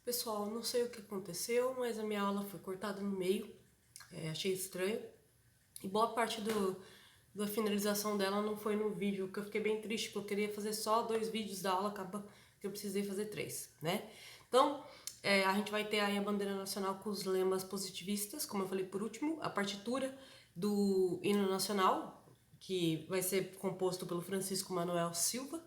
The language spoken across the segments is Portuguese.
Pessoal, não sei o que aconteceu, mas a minha aula foi cortada no meio. Achei estranho. E boa parte da finalização dela não foi no vídeo, que eu fiquei bem triste, porque eu queria fazer só 2 vídeos da aula, acaba que eu precisei fazer 3, né? Então, a gente vai ter aí a bandeira nacional com os lemas positivistas, como eu falei por último, a partitura do hino nacional, que vai ser composto pelo Francisco Manuel Silva.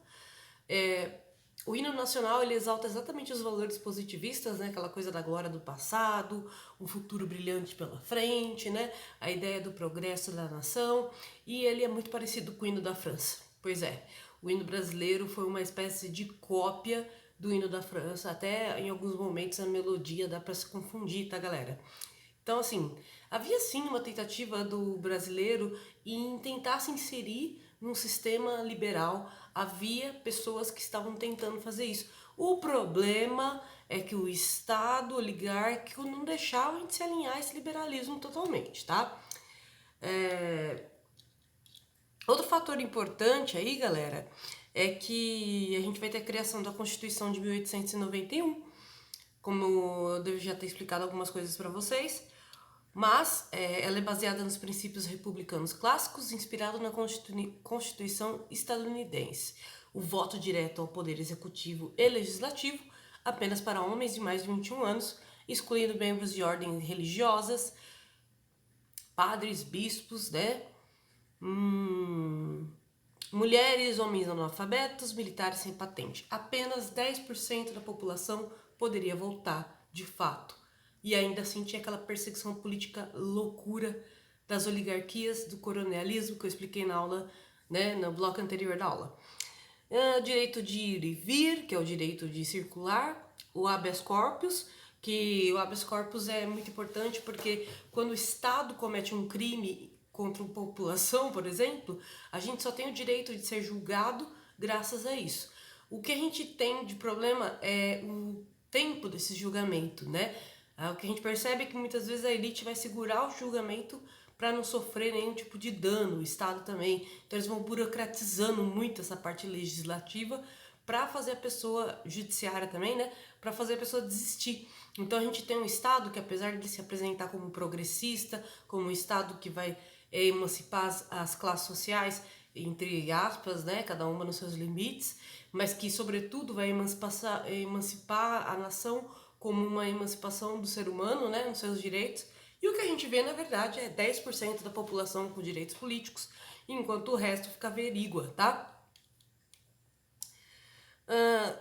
O hino nacional, ele exalta exatamente os valores positivistas, né? Aquela coisa da glória do passado, um futuro brilhante pela frente, né? A ideia do progresso da nação, e ele é muito parecido com o hino da França. Pois é, o hino brasileiro foi uma espécie de cópia do hino da França, até em alguns momentos a melodia dá para se confundir, tá, galera? Então, assim, havia sim uma tentativa do brasileiro em tentar se inserir num sistema liberal. Havia pessoas que estavam tentando fazer isso. O problema é que o Estado oligárquico não deixava a gente se alinhar a esse liberalismo totalmente, tá? Outro fator importante aí, galera, é que a gente vai ter a criação da Constituição de 1891, como eu devo já ter explicado algumas coisas para vocês. Mas ela é baseada nos princípios republicanos clássicos, inspirado na Constituição estadunidense. O voto direto ao poder executivo e legislativo apenas para homens de mais de 21 anos, excluindo membros de ordens religiosas, padres, bispos, né? Mulheres, homens analfabetos, militares sem patente. Apenas 10% da população poderia votar de fato. E ainda assim tinha aquela perseguição política loucura das oligarquias, do coronelismo que eu expliquei na aula, né, no bloco anterior da aula. Direito de ir e vir, que é o direito de circular, o habeas corpus, que o habeas corpus é muito importante porque quando o Estado comete um crime contra a população, por exemplo, a gente só tem o direito de ser julgado graças a isso. O que a gente tem de problema é o tempo desse julgamento, né? O que a gente percebe é que muitas vezes a elite vai segurar o julgamento para não sofrer nenhum tipo de dano, o Estado também. Então eles vão burocratizando muito essa parte legislativa para fazer a pessoa, judiciária também, né? Para fazer a pessoa desistir. Então a gente tem um Estado que, apesar de se apresentar como progressista, como um Estado que vai emancipar as classes sociais, entre aspas, né? Cada uma nos seus limites, mas que, sobretudo, vai emancipar a nação como uma emancipação do ser humano, né? Nos seus direitos. E o que a gente vê, na verdade, é 10% da população com direitos políticos, enquanto o resto fica averígua, tá?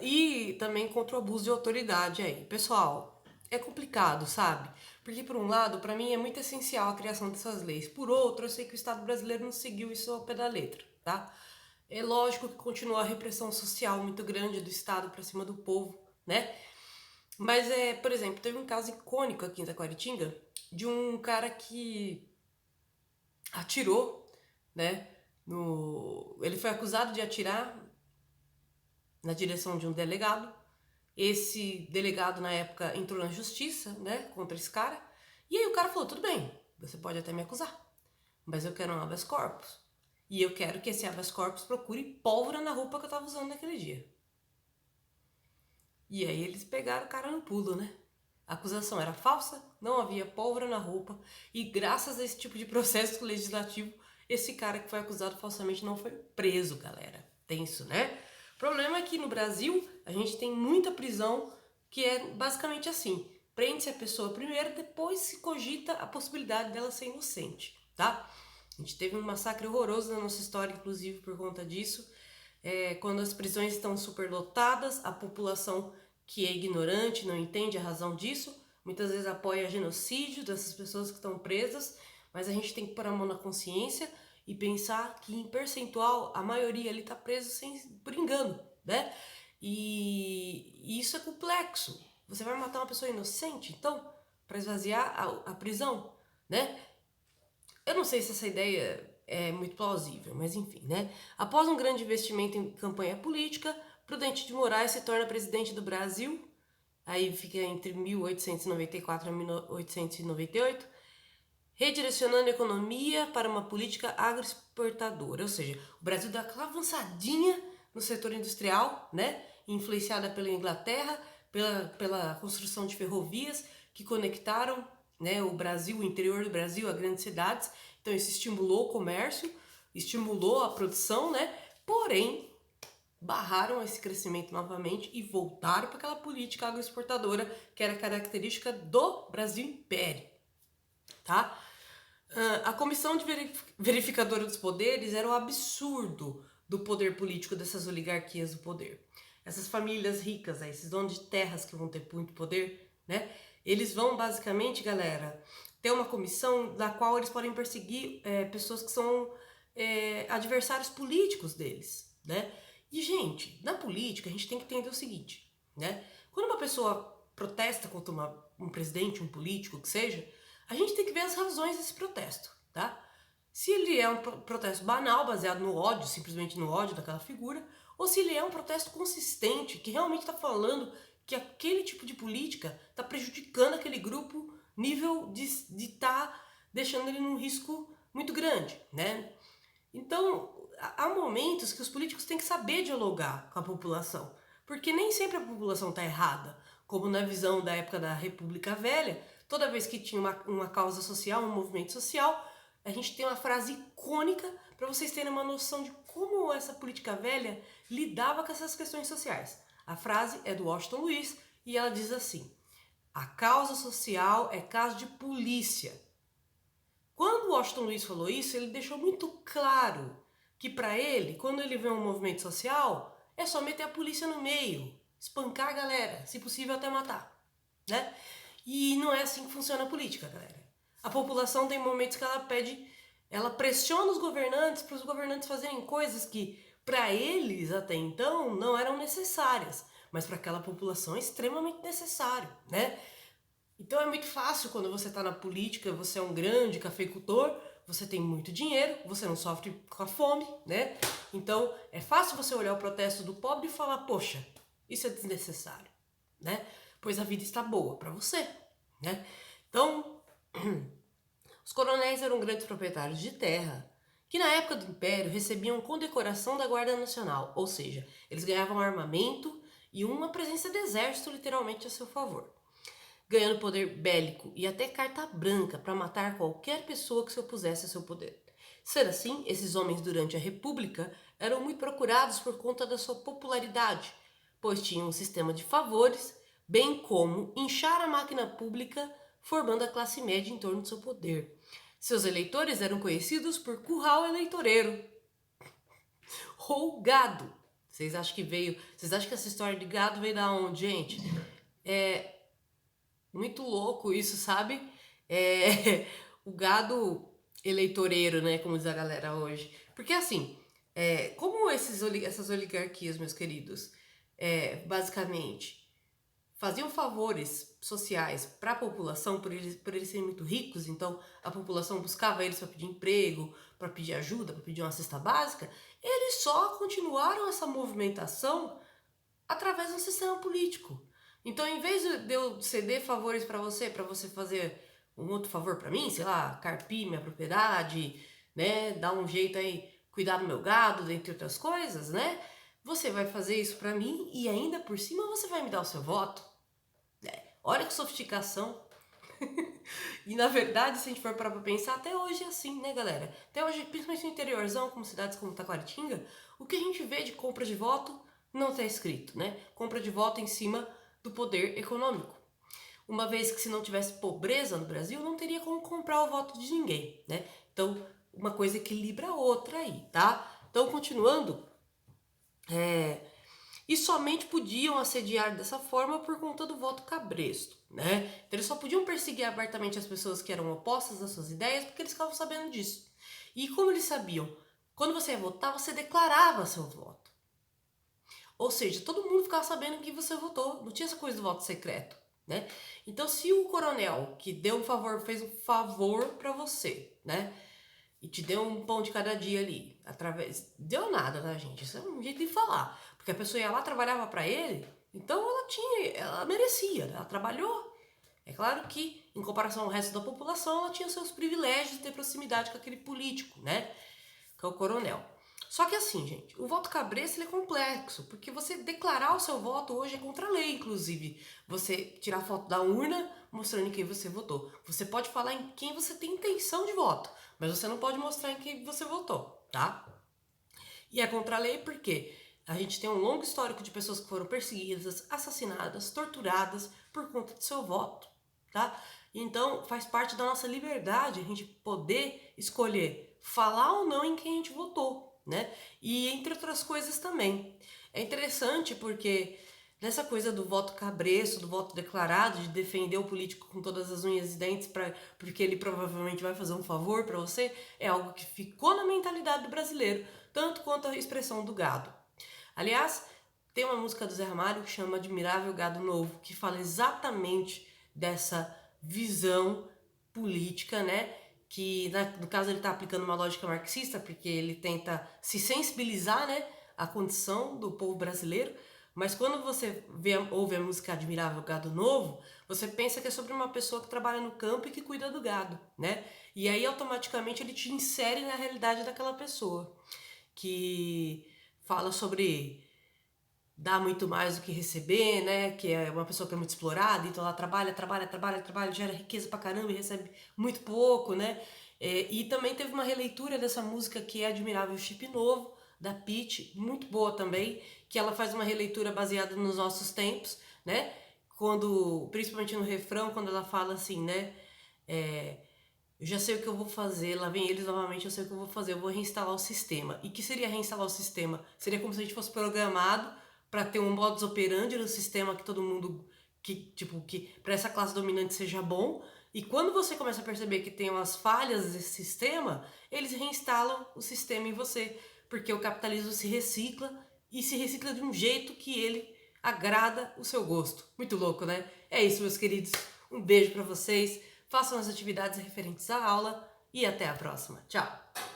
E também contra o abuso de autoridade aí. Pessoal, é complicado, sabe? Porque, por um lado, para mim é muito essencial a criação dessas leis. Por outro, eu sei que o Estado brasileiro não seguiu isso ao pé da letra, tá? É lógico que continua a repressão social muito grande do Estado para cima do povo, né? Mas, por exemplo, teve um caso icônico aqui em Taquaritinga de um cara que atirou, né? Ele foi acusado de atirar na direção de um delegado. Esse delegado, na época, entrou na justiça, né, contra esse cara. E aí o cara falou, tudo bem, você pode até me acusar, mas eu quero um habeas corpus. E eu quero que esse habeas corpus procure pólvora na roupa que eu tava usando naquele dia. E aí eles pegaram o cara no pulo, né? A acusação era falsa, não havia pólvora na roupa, e graças a esse tipo de processo legislativo, esse cara que foi acusado falsamente não foi preso, galera. Tenso, né? O problema é que no Brasil a gente tem muita prisão que é basicamente assim: prende-se a pessoa primeiro, depois se cogita a possibilidade dela ser inocente, tá? A gente teve um massacre horroroso na nossa história, inclusive por conta disso. Quando as prisões estão superlotadas, a população que é ignorante, não entende a razão disso, muitas vezes apoia genocídio dessas pessoas que estão presas, mas a gente tem que pôr a mão na consciência e pensar que, em percentual, a maioria ali está presa por engano, né? E isso é complexo. Você vai matar uma pessoa inocente, então, para esvaziar a prisão, né? Eu não sei se essa ideia é muito plausível, mas enfim, né? Após um grande investimento em campanha política, Prudente de Moraes se torna presidente do Brasil, aí fica entre 1894 e 1898, redirecionando a economia para uma política agroexportadora, ou seja, o Brasil dá aquela avançadinha no setor industrial, né? Influenciada pela Inglaterra, pela construção de ferrovias que conectaram, né, o Brasil, o interior do Brasil, a grandes cidades. Então isso estimulou o comércio, estimulou a produção, né? Porém, barraram esse crescimento novamente e voltaram para aquela política agroexportadora que era característica do Brasil Império, tá? A comissão de verificadora dos poderes era o absurdo do poder político dessas oligarquias do poder. Essas famílias ricas, esses donos de terras que vão ter muito poder, né? Eles vão basicamente, galera, ter uma comissão da qual eles podem perseguir pessoas que são adversários políticos deles, né? E, gente, na política a gente tem que entender o seguinte, né? Quando uma pessoa protesta contra um presidente, um político, que seja, a gente tem que ver as razões desse protesto, tá? Se ele é um protesto banal, baseado no ódio, simplesmente no ódio daquela figura, ou se ele é um protesto consistente, que realmente está falando que aquele tipo de política está prejudicando aquele grupo, nível de estar deixando ele num risco muito grande, né? Então, há momentos que os políticos têm que saber dialogar com a população, porque nem sempre a população está errada, como na visão da época da República Velha. Toda vez que tinha uma causa social, um movimento social, a gente tem uma frase icônica para vocês terem uma noção de como essa política velha lidava com essas questões sociais. A frase é do Washington Luiz e ela diz assim: a causa social é caso de polícia. Quando o Washington Luiz falou isso, ele deixou muito claro que para ele, quando ele vê um movimento social, é só meter a polícia no meio, espancar a galera, se possível até matar, né? E não é assim que funciona a política, galera. A população tem momentos que ela pressiona os governantes para os governantes fazerem coisas que para eles até então não eram necessárias, mas para aquela população é extremamente necessário, né? Então é muito fácil quando você está na política, você é um grande cafeicultor, você tem muito dinheiro, você não sofre com a fome, né? Então é fácil você olhar o protesto do pobre e falar, poxa, isso é desnecessário, né? Pois a vida está boa para você, né? Então, os coronéis eram grandes proprietários de terra que na época do Império recebiam condecoração da Guarda Nacional, ou seja, eles ganhavam armamento e uma presença do exército literalmente a seu favor, ganhando poder bélico e até carta branca para matar qualquer pessoa que se opusesse a seu poder. Sendo assim, esses homens durante a República eram muito procurados por conta da sua popularidade, pois tinham um sistema de favores, bem como inchar a máquina pública, formando a classe média em torno do seu poder. Seus eleitores eram conhecidos por curral eleitoreiro ou gado. Vocês acham que essa história de gado veio da onde, gente? Muito louco isso, sabe? O gado eleitoreiro, né? Como diz a galera hoje. Porque assim, como essas oligarquias, meus queridos, basicamente faziam favores sociais para a população por eles serem muito ricos, então a população buscava eles para pedir emprego, para pedir ajuda, para pedir uma cesta básica, eles só continuaram essa movimentação através do sistema político. Então, em vez de eu ceder favores para você fazer um outro favor para mim, sei lá, carpir minha propriedade, né, dar um jeito aí, cuidar do meu gado, dentre outras coisas, né? Você vai fazer isso para mim e ainda por cima você vai me dar o seu voto. Olha que sofisticação. E na verdade, se a gente for parar pra pensar, até hoje é assim, né, galera? Até hoje, principalmente no interiorzão, como cidades como Taquaritinga, o que a gente vê de compra de voto não está escrito, né? Compra de voto em cima do poder econômico. Uma vez que se não tivesse pobreza no Brasil, não teria como comprar o voto de ninguém, né? Então, uma coisa equilibra a outra aí, tá? Então, continuando, e somente podiam assediar dessa forma por conta do voto cabresto, né? Então eles só podiam perseguir abertamente as pessoas que eram opostas às suas ideias porque eles ficavam sabendo disso. E como eles sabiam? Quando você ia votar, você declarava seu voto. Ou seja, todo mundo ficava sabendo que você votou, não tinha essa coisa do voto secreto, né? Então se o coronel que deu um favor, fez um favor para você, né? E te deu um pão de cada dia ali, deu nada, tá, gente? Isso é um jeito de falar. Porque a pessoa ia lá, trabalhava para ele, então ela merecia, ela trabalhou. É claro que, em comparação ao resto da população, ela tinha seus privilégios de ter proximidade com aquele político, né? Que é o coronel. Só que assim, gente, o voto cabresto ele é complexo, porque você declarar o seu voto hoje é contra a lei, inclusive. Você tirar foto da urna mostrando em quem você votou. Você pode falar em quem você tem intenção de voto, mas você não pode mostrar em quem você votou, tá? E é contra a lei porque a gente tem um longo histórico de pessoas que foram perseguidas, assassinadas, torturadas por conta do seu voto, tá? Então faz parte da nossa liberdade a gente poder escolher falar ou não em quem a gente votou, né? E entre outras coisas também. É interessante porque nessa coisa do voto cabresto, do voto declarado, de defender o político com todas as unhas e dentes porque ele provavelmente vai fazer um favor para você, é algo que ficou na mentalidade do brasileiro, tanto quanto a expressão do gado. Aliás, tem uma música do Zé Ramalho que chama Admirável Gado Novo, que fala exatamente dessa visão política, né? Que no caso ele está aplicando uma lógica marxista, porque ele tenta se sensibilizar, né, à condição do povo brasileiro. Mas quando você ouve a música Admirável Gado Novo, você pensa que é sobre uma pessoa que trabalha no campo e que cuida do gado, né? E aí automaticamente ele te insere na realidade daquela pessoa, que fala sobre dar muito mais do que receber, né? Que é uma pessoa que é muito explorada, então ela trabalha, gera riqueza pra caramba e recebe muito pouco, né? E também teve uma releitura dessa música que é Admirável Chip Novo, da Pitty, muito boa também, que ela faz uma releitura baseada nos nossos tempos, né? Quando, principalmente no refrão, quando ela fala assim, né? Eu já sei o que eu vou fazer, lá vem eles novamente, eu sei o que eu vou fazer, eu vou reinstalar o sistema. E que seria reinstalar o sistema? Seria como se a gente fosse programado para ter um modus operandi no sistema que todo mundo, que para essa classe dominante seja bom. E quando você começa a perceber que tem umas falhas desse sistema, eles reinstalam o sistema em você, porque o capitalismo se recicla e se recicla de um jeito que ele agrada o seu gosto. Muito louco, né? É isso, meus queridos. Um beijo para vocês. Façam as atividades referentes à aula e até a próxima. Tchau!